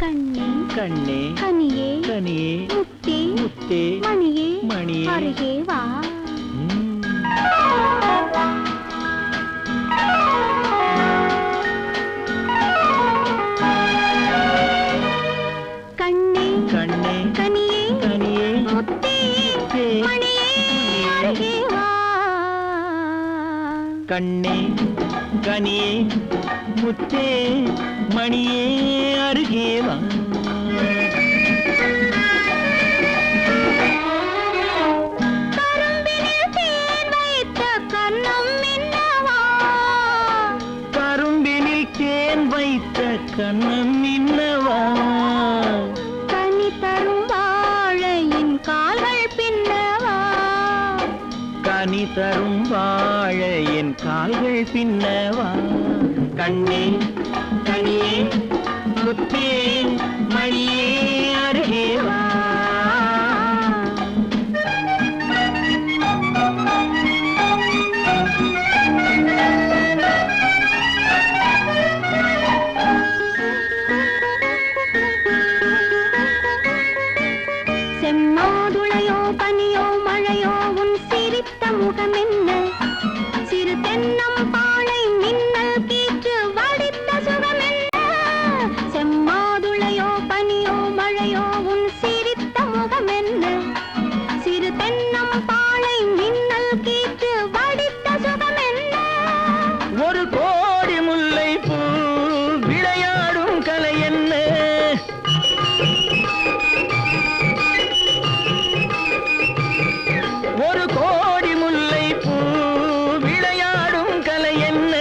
கண்ணே கண்ணே கனியே கனியே முத்தே முத்தே மணியே மணியே அருகே வா. கண்ணே கண்ணே கனியே கனியே முத்தே மணியே அருகே வா. கண்ணே கனியே முத்தே மணியே அருகே வா. கரும்பினில் தேன் வைத்த கன்னம் மின்னவா. கரும்பினில் தேன் வைத்த கண்ணம் மின்னவா. கனி தரும் வாழையின் கால்கள் பின்னவா. கனி தரும் வாழையின் கால்கள் பின்னவா. கண்ணே கனியே முத்தே மணியே அருகே வா. செம்மாதுளையோ பனியோ மழையோ உன் சிரித்த முகமென்ன. சிறு தென்னம் பாளை மின்னல் கீற்று வடித்த சுகமென்ன. செம்மாதுளையோ பனியோ மழையோ உன் சிரித்த முகமென்ன. சிறு தென்னம் பாளை மின்னல் கீற்று வடித்த சுகமென்ன. ஒரு கோடி முல்லை பூ விளையாடும் கலை என்ன. ஒரு கோடி முல்லை பூ விளையாடும் கலை என்ன.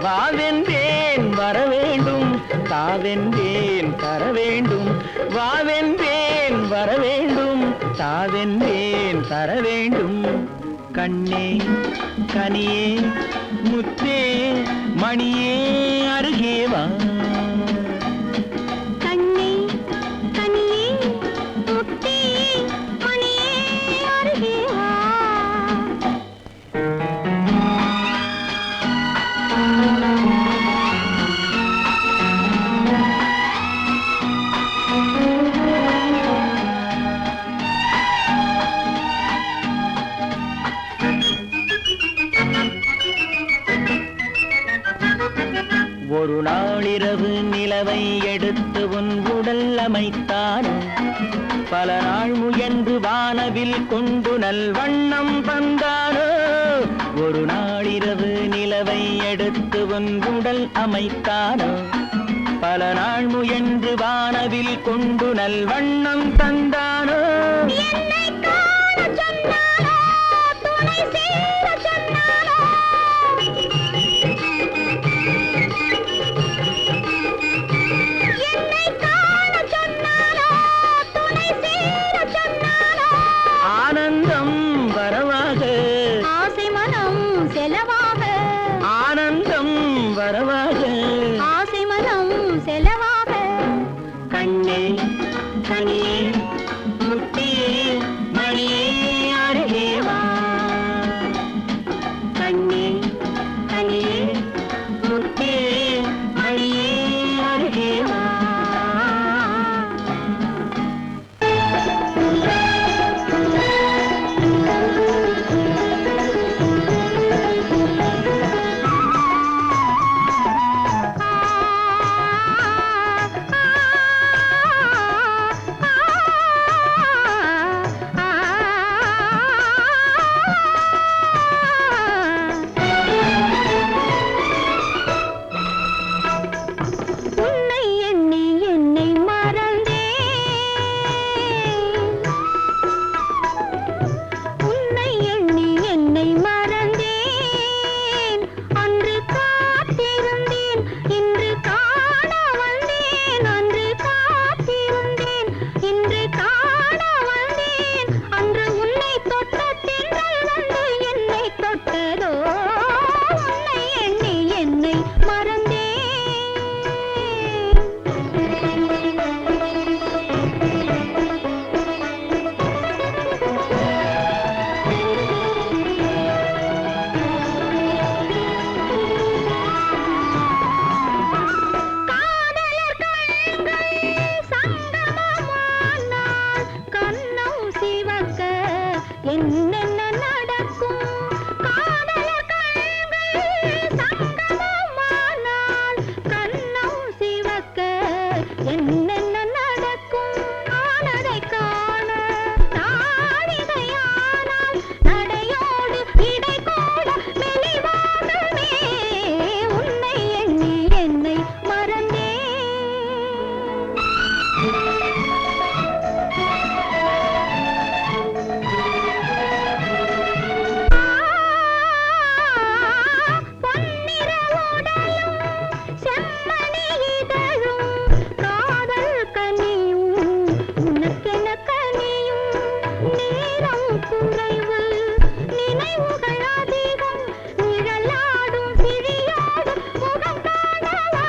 வாவென்றேன் வர வேண்டும் தாவென்றேன் தர வேண்டும். வாவென்றேன் வர வேண்டும் தாவென்றேன் தர வேண்டும். கண்ணே கனியே முத்தே மணியே அருகே வா. கண்ணே கனியே முத்தே மணியே அருகே வா. ஒரு நாளிரவு நிலவை எடுத்து உன் உடல் அமைத்தானோ. பல நாள் முயன்று வானவில் கொண்டு நல்வண்ணம் தந்தானோ. ஒரு நாளிரவு நிலவை எடுத்து உன் உடல் அமைத்தானோ. பல நாள் முயன்று வானவில் கொண்டு நல்வண்ணம் தந்தானோ. என்னை காண சொன்னானோ துணை சேர சொன்னானோ. என்னை காண சொன்னானோ துணை சேர சொன்னானோ. ஆனந்தம் வரவாக ஆசை மனம் செலவாக. ஆனந்தம் வரவாக. ஆசை மனம் செலவாக. கண்ணே கனியே முத்தே மணியே அருகே வா. கண்ணே கனியே முத்தே மணியே அருகே வா. ஆ என்னென்ன நடக்கும் ஆனதை காண நாழிகையானால் நடையோடு இடை கூட மெலிவாகவே உன்னை எண்ணி என்னை மறந்தேன். பொன்னிற உடலும் செம்மணி இதழும் காதல் கனியும் உனக்கென கனியும் நேரம் குறைவு நினைவுகள் அதிகம் நிழலாடும் விழியோடு முகம் காணவா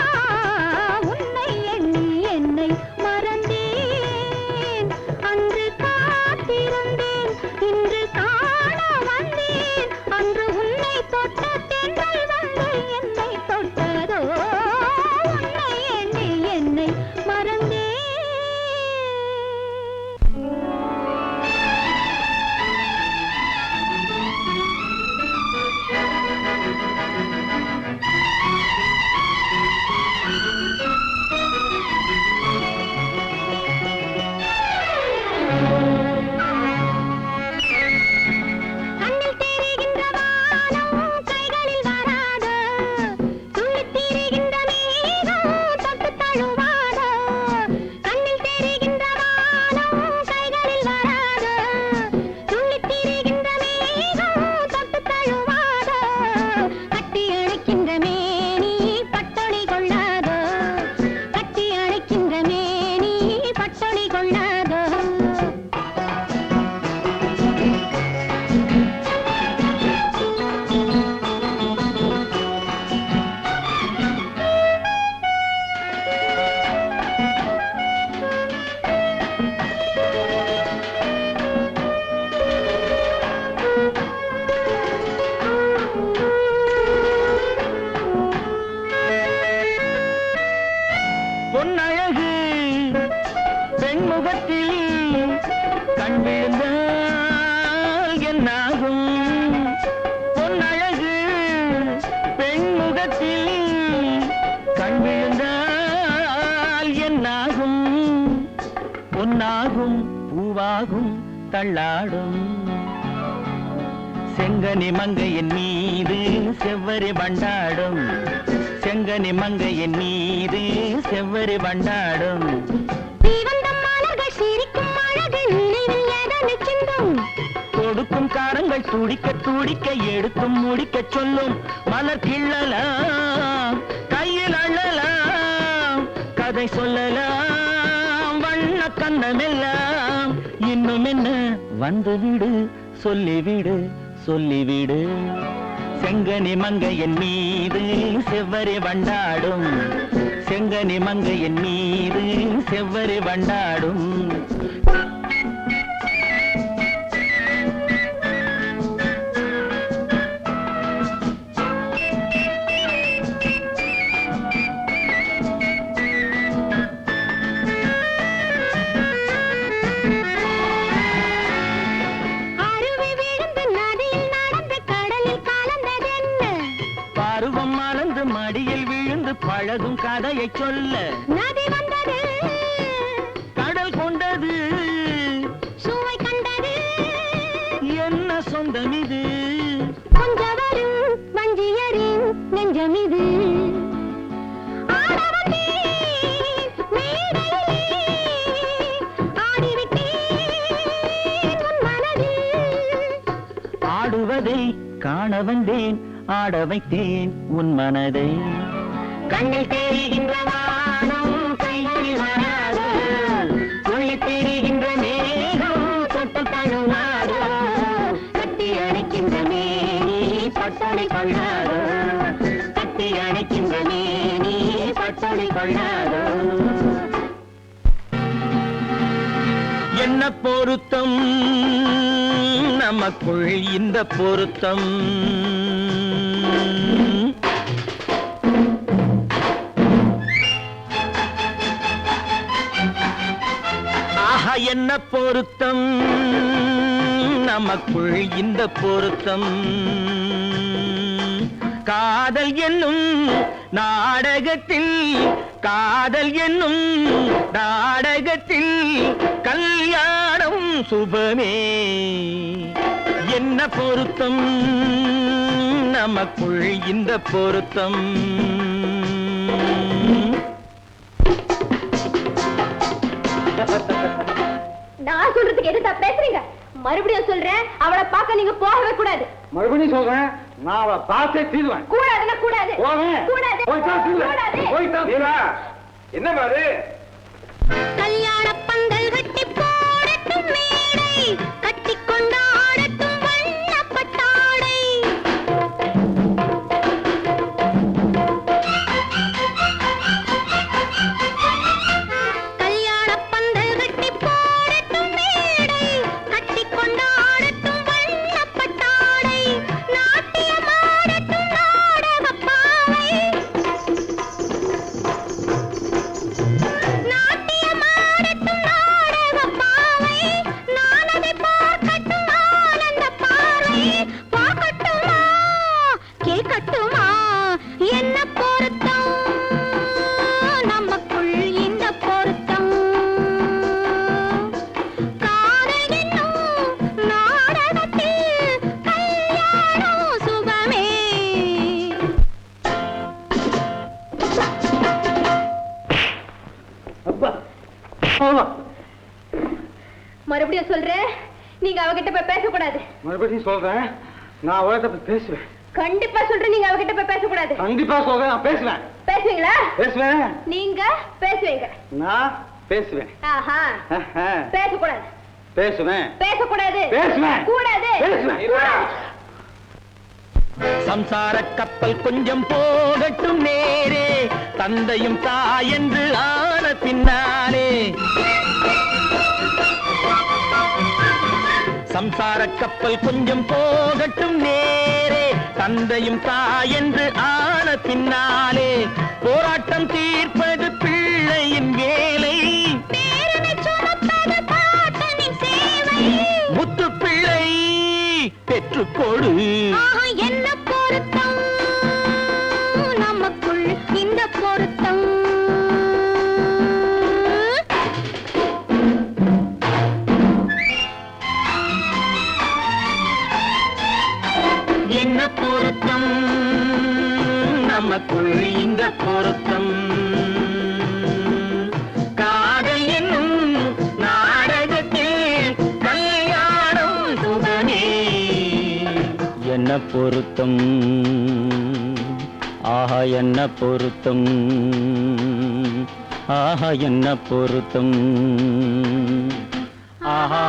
உன்னை எண்ணி என்னை மறந்தேன். அன்று காத்திருந்தேன் இன்று காண வந்தேன் அன்று உன்னை தொட்ட தென்றல் வந்து என்னை தொட்டதோ உன்னை எண்ணி என்னை மறந்தேன். கண்ணில் தெரிகின்ற வானம் கைகளில் வராத துள்ளித் திரிகின்ற மேகம் தொட்டு தழுவாத. கண்ணில் தெரிகின்ற வானம் கைகளில் வராத துள்ளித் திரிகின்ற மேகம் தொட்டு தழுவாத. கட்டி அணைக்கின்ற மேனி பட்டொளி கொள்ளாத கட்டி அணைக்கின்ற மேனி பட்டொளி கொள்ளாத. பொன்னழகு பெண்முகத்தில் கண் விழுந்தால் என்னாகும்? பொன்னழகு பெண்முகத்தில் கண் விழுந்தால் என்னாகும்? பொன்னாகும் பூவாகும் தள்ளாடும் செங்கனி மங்கையின் மீது செவ்வரி வண்டாடும் செங்கனி மங்கையின் மீது செவ்வரி வண்டாடும். தீவந்தம் மலர்கள் சிரிக்கும் அழகு நினைவில் எதனை சிந்தும்? கொடுக்கும் காரங்கள் துடிக்க துடிக்க எடுத்தும் முடிக்க சொல்லும். மலர் கிள்ளலாம் கையில் அள்ளலாம் கதை சொல்லலாம் வண்ண கண்ணமெல்லாம். இன்னும் என்ன வந்துவிடு சொல்லிவிடு சொல்லிவிடு. செங்கனி மங்கையின் மீது செவ்வரி வண்டாடும் செங்கனி மங்கையின் மீது செவ்வரி வண்டாடும். அருவி விழுந்து நதியில் நடந்து கடலில் கலந்ததென்ன? பருவம் மலர்ந்து மடியில் விழுந்து பழகும் கதையை சொல்ல. நதி வந்தது கடல் கொண்டது சுவை கண்டது என்ன சொந்தம் இது? கொஞ்சவரும் வஞ்சியரின் நெஞ்சம் இது. ஆடுவதை காண வந்தேன் ஆட வைத்தேன் உன் மனதை. கண்ணில் தெரிகின்ற வானம் கையில் வராது உள்ளே தெரிகின்ற மேகம் தொட்டு தழுவாது. கட்டி அணைக்கின்ற மேனி பட்டொளி கொள்ளாது கட்டி அணைக்கின்ற மேனி பட்டொளி கொள்ளாது. என்ன பொருத்தம் நமக்குள் இந்த பொருத்தம். ஆஹா என்ன பொருத்தம் நமக்குள் இந்த பொருத்தம். காதல் என்னும் நாடகத்தில் காதல் என்னும் நாடகத்தில் கல்யாணம் சுபமே. என்ன பொருத்தம் நமக்குள் இந்த பொருத்தம். நான் சொல்றதுக்கு எதுதா பேசுறீங்க? மறுபடியும் சொல்றேன், அவளை பார்க்க நீங்க போகவே கூடாது. மறுபடியும் சொல்றேன், நான் அவளை பார்த்தே தீருவேன். கூடாதுன்னா கூடாது. போவேன். கூடாது. போய்தான் தீருவேன். கூடாது. போய்தான் தீருவேன். என்ன மாதிரி கல்யாண பந்தல் கட்டி போடட்டும் மேடை, கட்டி கொண்டாடட்டும் வண்ணப்பட்டாடை. கல்யாண பந்தல் கட்டி போடட்டும் மேடை, கட்டி கொண்டாடட்டும் வண்ணப்பட்டாடை. நாட்டியமாடட்டும் நாடகப்பாவை. நாட்டியமாடட்டும் நாடகப்பாவை. நான் அதை பார்க்கட்டும் ஆனந்த பார்வை. பார்க்கட்டுமா கேட்கட்டுமா என்ன பொருத்தம் நமக்குள் இந்த பொருத்தம். காதல் என்னும் நாடகத்தில் கல்யாணம் சுபமே. அப்பா ஆமா. மறுபடியும் சொல்றேன், நீங்க அவகிட்ட போய் பேசக்கூடாது. மறுபடியும் சொல்றேன், நான் அவள்கிட்ட போய் பேசுவேன். கண்டிப்பா சொல்றேன், நீங்க அவகிட்ட போய் பேசக்கூடாது. கண்டிப்பா சொல்றேன், நான் பேசுவேன். பேசுவீங்களா? பேசுவேன். நீங்க பேசுவீங்க. நான் பேசுவேன். ஆஹா. ஆஹா. பேசக்கூடாது. பேசுவேன். பேசக்கூடாது. பேசுவேன். கூடாது. பேசுவேன். சம்சார கப்பல் கொஞ்சம் போகட்டும் நேரே, தந்தையும் தாயென்று ஆன பின்னாலே. சம்சார கப்பல் கொஞ்சம் போகட்டும் நேரே, தந்தையும் தாயென்று ஆன பின்னாலே. போராட்டம் தீர்ப்பது பிள்ளையின் வேலை, பேரனை சுமப்பது பாட்டனின் சேவை. முத்து பிள்ளை பெற்றுக்கொடு. ஆஹா, என்ன பொருத்தம் நமக்குள் இந்த பொருத்தம். என்ன பொருத்தம் நமக்குள் இந்த பொருத்தம். காதல் என்னும் நாடகத்தில் கல்யாணம் சுபமே. என்ன பொருத்தம் ஆஹா, என்ன பொருத்தம் ஆஹா, என்ன பொருத்தம் ஆஹா.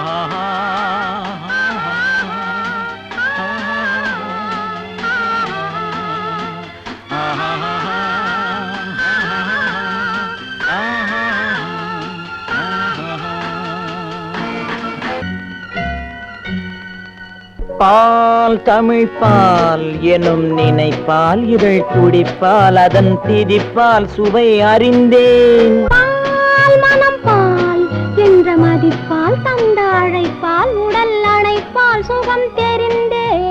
பால் தமிழ் பால் எனும் நினைப்பால் இதழ் குடிப்பால் அதன் திதிப்பால் சுவை அறிந்தேன். பால் மனம் பால் என்ற மதிப்பால் தந்த அழைப்பால் உடல் அணைப்பால் சுகம் தெரிந்தேன்.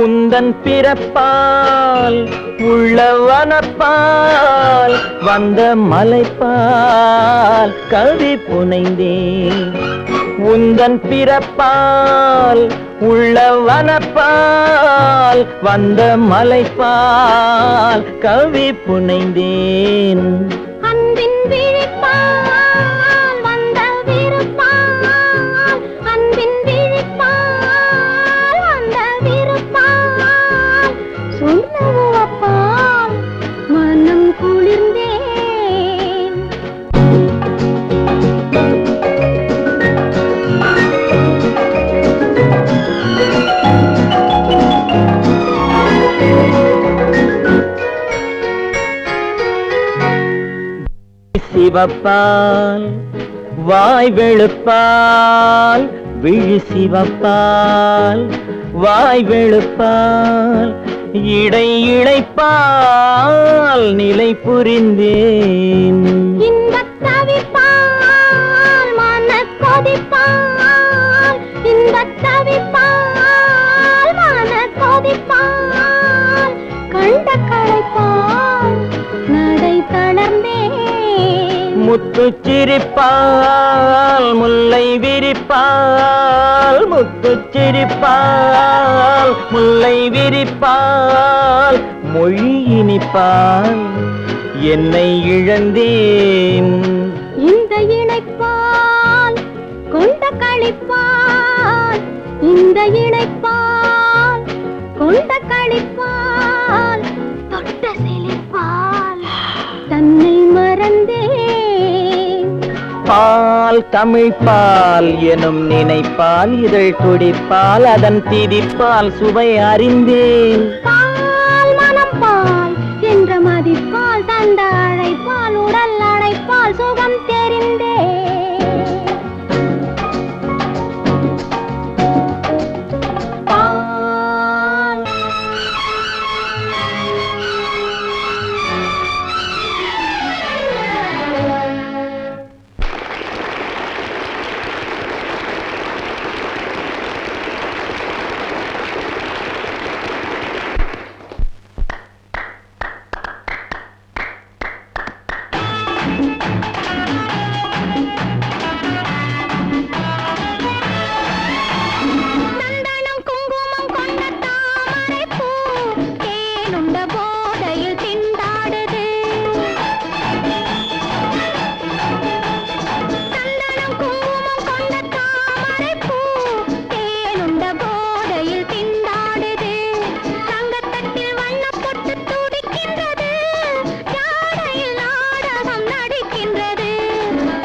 உந்தன் பிறப்பால் உள்ளவனப்பால் வந்த மலைப்பால் கவி புனைந்தேன். உந்தன் பிறப்பால் உள்ளவனப்பால் வந்த மலைப்பால் கவி புனைந்தேன். அன்பின் விழிப்பால் வந்த விருப்பால், அன்பின் விழிப்பால் வந்த விருப்பால், சொல்லப்பால் மனம் குளிர்ந்தேன். சிவப்பால் வாய் வெளுப்பால் விழி சிவப்பால் வாய் வெளுப்பால் இடை இழைப்பால் நிலை புரிந்தேன். இன்பத் தவிப்பால் மனக் கொதிப்பால், இன்பத் தவிப்பால் மனக் கொதிப்பால், கண்ட களைப்பால் நடை தளர்ந்தேன். முத்துச் சிரிப்பால் முல்லை விரிப்பால், முத்துச் சிரிப்பால் முல்லை விரிப்பால், மொழி இனிப்பால் என்னை இழந்தேன். இந்த இணைப்பால் கொண்ட களிப்பால், இந்த இணைப்பால் கொண்ட களிப்பால், தொட்ட சிலிப்பால் தன்னை மறந்தேன். பால் தமிழ் பால் எனும் நினைப்பால், இதழ் துடிப்பால் அதன் திதிப்பால் சுவை அறிந்தேன். பால் மனம் பால் என்ற மதிப்பால், தந்த அழைப்பால் உடல் அழைப்பால் சுகம் தெரிந்தே. பால் சந்தனம் குங்குமம் கொண்ட தாமரைப் பூ, தேனுண்ட போதையில் திண்டாடுது. சந்தனம் குங்குமம் கொண்ட தாமரைப் பூ, தேனுண்ட போதையில் திண்டாடுது. தங்கத்தட்டில் வண்ணப் பொட்டு துடிக்கின்றது, ஜாடையில் நாடகம் நடிக்கின்றது.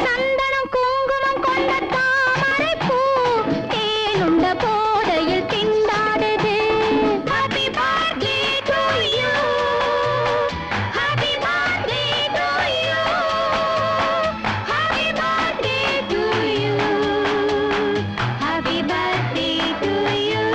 சந்தனம் குங்குமம் கொண்ட தாமரைப் பூ, தேனுண்ட போதையில் திண்டாடுது. Happy birthday to you, happy birthday to you, happy birthday to you, happy birthday to you.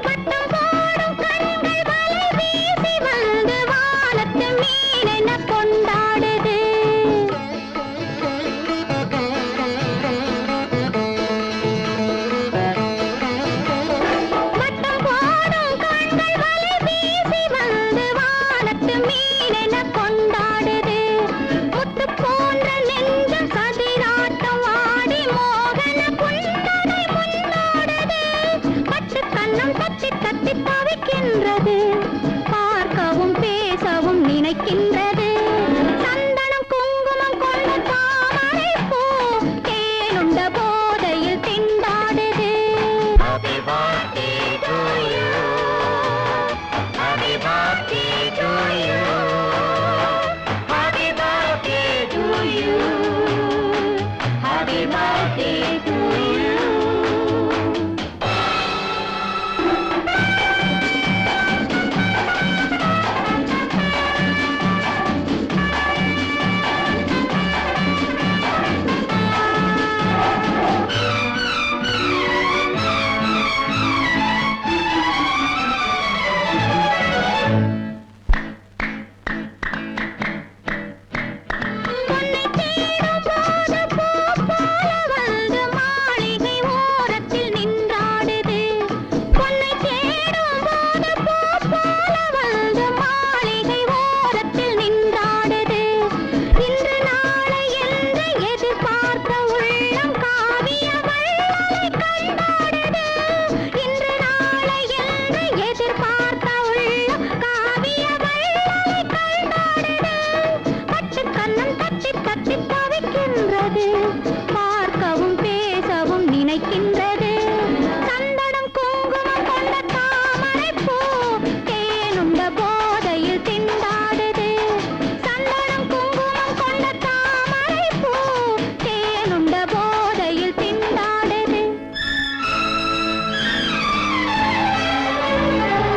பட்டம் போடும் கண்கள் வலை வீசி வந்து வானத்து மீனென கொண்டாடுது. பட்டம் போடும் கண்கள் வலை வீசி வந்து வானத்து மீனென கொண்டாடுது.